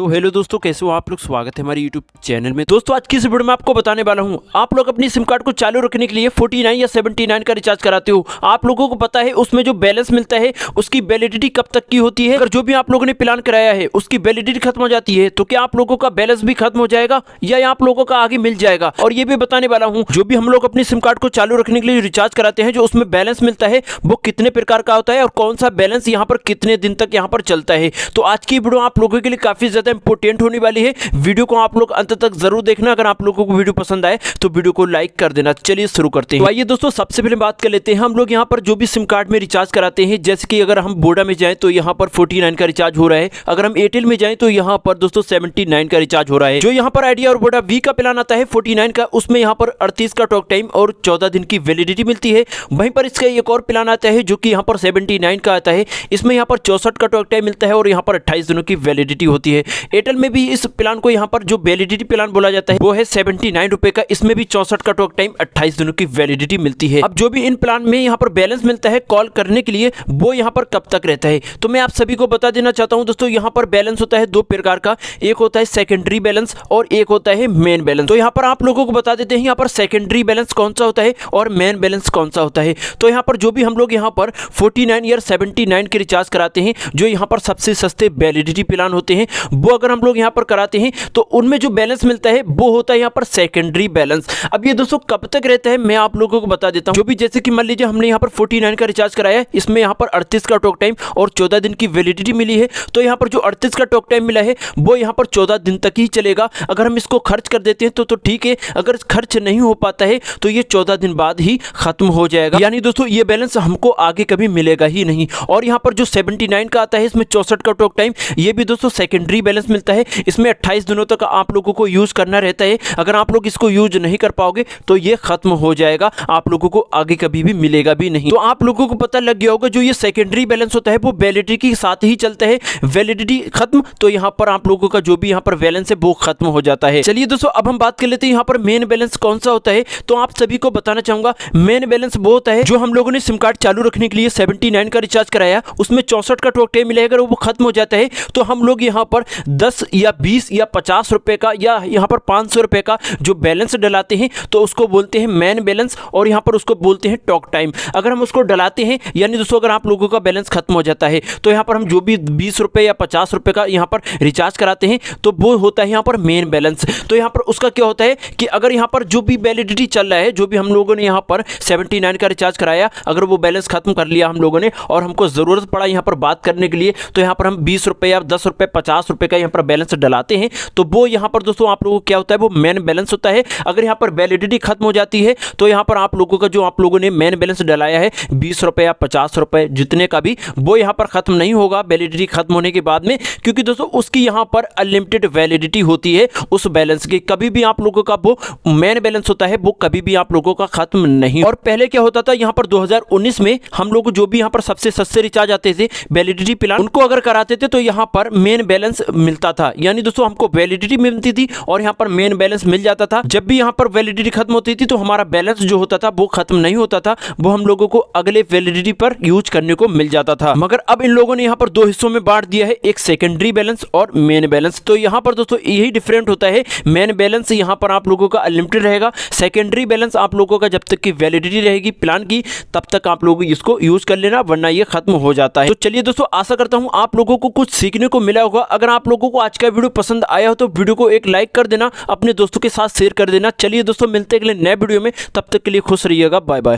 तो हेलो दोस्तों, कैसे हो आप लोग। स्वागत है हमारे यूट्यूब चैनल में। दोस्तों आज की इस वीडियो में आपको बताने वाला हूं, आप लोग अपनी सिम कार्ड को चालू रखने के लिए 49 या 79 का रिचार्ज कराते हो। आप लोगों को पता है उसमें जो बैलेंस मिलता है उसकी वैलिडिटी कब तक की होती है। अगर जो भी आप लोगों ने प्लान कराया है उसकी वैलिडिटी खत्म हो जाती है तो क्या आप लोगों का बैलेंस भी खत्म हो जाएगा या आप लोगों का आगे मिल जाएगा। और ये भी बताने वाला हूँ, जो भी हम लोग अपनी सिम कार्ड को चालू रखने के लिए रिचार्ज कराते हैं, जो उसमें बैलेंस मिलता है वो कितने प्रकार का होता है और कौन सा बैलेंस यहाँ पर कितने दिन तक यहाँ पर चलता है। तो आज की वीडियो आप लोगों के लिए काफी ज्यादा इंपॉर्टेंट होने वाली है। वीडियो को आप लोग अंत तक जरूर देखना। अगर आप लोगों को वीडियो पसंद आए तो वीडियो को लाइक कर देना। चलिए शुरू करते हैं। तो आइए दोस्तों, सबसे पहले बात कर लेते हैं हम लोग यहाँ पर जो भी सिम कार्ड में रिचार्ज कराते हैं। जैसे कि अगर हम वोडा में जाएं तो यहाँ पर 49 का रिचार्ज हो रहा है। अगर हम एयरटेल में जाएं तो यहाँ पर दोस्तों 79 का रिचार्ज हो रहा है। जो यहाँ पर आइडिया और वोडा वी का प्लान आता है 49 का, उसमें यहाँ पर 38 का टॉक टाइम और 14 दिन की वैलिडिटी मिलती है। वहीं पर इसका एक और प्लान आता है जो कि यहाँ पर 79 का आता है। इसमें यहाँ पर 64 का टॉक टाइम मिलता है और यहाँ पर 28 दिनों की वैलिडिटी होती है। एयरटेल में भी इस प्लान को यहाँ पर जो वैलिडिटी प्लान बोला जाता है वो है 79 रुपए का। इसमें भी 64 का टॉक टाइम 28 दिनों की वैलिडिटी मिलती है। अब जो भी इन प्लान में यहाँ पर बैलेंस मिलता है कॉल करने के लिए, वो यहाँ पर कब तक रहता है, तो मैं आप सभी को बता देना चाहता हूँ दोस्तों। यहाँ पर बैलेंस होता है दो प्रकार का, एक होता है सेकेंडरी बैलेंस और एक होता है मेन बैलेंस। तो यहाँ पर आप लोगों को बता देते हैं यहाँ पर सेकेंडरी बैलेंस कौन सा होता है और मेन बैलेंस कौन सा होता है। तो यहाँ पर जो भी हम लोग यहाँ पर 49 या 79 के रिचार्ज कराते हैं, जो यहाँ पर सबसे सस्ते वैलिडिटी प्लान होते हैं, वो अगर हम लोग यहाँ पर कराते हैं तो उनमें जो बैलेंस मिलता है वो होता है यहाँ पर सेकेंडरी बैलेंस। अब ये दोस्तों कब तक रहता है मैं आप लोगों को बता देता हूँ। जो भी जैसे कि मान लीजिए हमने यहाँ पर 49 का रिचार्ज कराया है, इसमें यहाँ पर 38 का टॉक टाइम और 14 दिन की वैलिडिटी मिली है। तो यहाँ पर जो 38 का टॉक टाइम मिला है वो यहाँ पर 14 दिन तक ही चलेगा। अगर हम इसको खर्च कर देते हैं तो ठीक है, अगर खर्च नहीं हो पाता है तो ये 14 दिन बाद ही खत्म हो जाएगा। यानी दोस्तों ये बैलेंस हमको आगे कभी मिलेगा ही नहीं। और यहाँ पर जो 79 का आता है, इसमें 64 का टॉक टाइम, ये भी दोस्तों सेकेंडरी बैलेंस मिलता है। इसमें 28 दिनों तक आप लोगों को यूज करना रहता है। अगर आप लोग इसको यूज नहीं कर पाओगे तो ये खत्म हो जाएगा, आप लोगों को आगे कभी भी मिलेगा भी नहीं। तो आप लोगों को पता लग गया होगा, जो ये सेकेंडरी बैलेंस होता है वो वैलिडिटी के साथ ही चलता है। वैलिडिटी खत्म तो यहाँ पर आप लोगों का जो भी यहाँ पर बैलेंस है वो खत्म हो जाता है। चलिए दोस्तों, अब हम बात कर लेते हैं यहाँ पर मेन बैलेंस कौन सा होता है। तो आप सभी को बताना चाहूंगा, मेन बैलेंस वो होता है जो हम लोगों ने सिम कार्ड चालू रखने के लिए 79 का रिचार्ज कराया, उसमें 64 का टॉक टाइम मिलेगा। अगर वो खत्म हो जाता है तो हम लोग यहाँ पर 10 या 20 या 50 रुपए का या यहाँ पर 500 रुपए का जो बैलेंस डलाते हैं तो उसको बोलते हैं मेन बैलेंस, और यहाँ पर उसको बोलते हैं टॉक टाइम। अगर हम उसको डलाते हैं, यानी दोस्तों अगर आप लोगों का बैलेंस खत्म हो जाता है तो यहाँ पर हम जो भी 20 रुपए या 50 रुपए का यहाँ पर रिचार्ज कराते हैं तो वो होता है यहाँ पर मेन बैलेंस। तो यहाँ पर उसका क्या होता है कि अगर यहाँ पर जो भी वैलिडिटी चल रहा है, जो भी हम लोगों ने यहाँ पर 79 का रिचार्ज कराया, अगर वो बैलेंस खत्म कर लिया हम लोगों ने और हमको जरूरत पड़ा यहाँ पर बात करने के लिए, तो यहाँ पर हम 20 रुपए या 10 रुपए 50 रुपए का यहाँ पर बैलेंस डलाते हैं। तो वो यहाँ पर दोस्तों आप लोगों को क्या होता है, वो मेन बैलेंस होता है। अगर यहाँ पर वैलिडिटी खत्म हो जाती है तो यहाँ पर आप लोगों का जो आप लोगों ने मेन बैलेंस डलाया है 20 रुपए या 50 रुपए जितने का भी, वो यहाँ पर खत्म नहीं होगा वैलिडिटी खत्म होने के बाद में, क्योंकि दोस्तों उसकी यहाँ पर अनलिमिटेड वैलिडिटी होती है उस बैलेंस की। कभी भी आप लोगों का वो मेन बैलेंस होता है वो कभी भी आप लोगों का खत्म नहीं। और पहले क्या होता था, यहाँ पर 2019 में हम लोग जो भी यहाँ पर सबसे सस्ते रिचार्ज आते थे वैलिडिटी प्लान, उनको अगर कराते थे तो यहाँ पर मेन बैलेंस मिलता था। यानी दोस्तों हमको वैलिडिटी मिलती थी और यहाँ पर मेन बैलेंस मिल जाता था। जब भी यहाँ पर वैलिडिटी खत्म होती थी तो हमारा बैलेंस जो होता था वो खत्म नहीं होता था, वो हम लोगों को अगले वैलिडिटी पर यूज करने को मिल जाता था। मगर अब इन लोगों ने यहाँ पर दो हिस्सों में बांट दिया है, एक सेकेंडरी बैलेंस और मेन बैलेंस। तो यहाँ पर दोस्तों यही डिफरेंट होता है। मेन बैलेंस यहाँ पर आप लोगों का अनलिमिटेड रहेगा, सेकेंडरी बैलेंस आप लोगों का जब तक की वैलिडिटी रहेगी प्लान की तब तक आप लोग इसको यूज कर लेना, वरना ये खत्म हो जाता है। तो चलिए दोस्तों, आशा करता हूं आप लोगों को कुछ सीखने को मिला होगा। अगर आप लोगों को आज का वीडियो पसंद आया हो तो वीडियो को एक लाइक कर देना, अपने दोस्तों के साथ शेयर कर देना। चलिए दोस्तों, मिलते हैं अगले नए वीडियो में, तब तक के लिए खुश रहिएगा। Bye bye.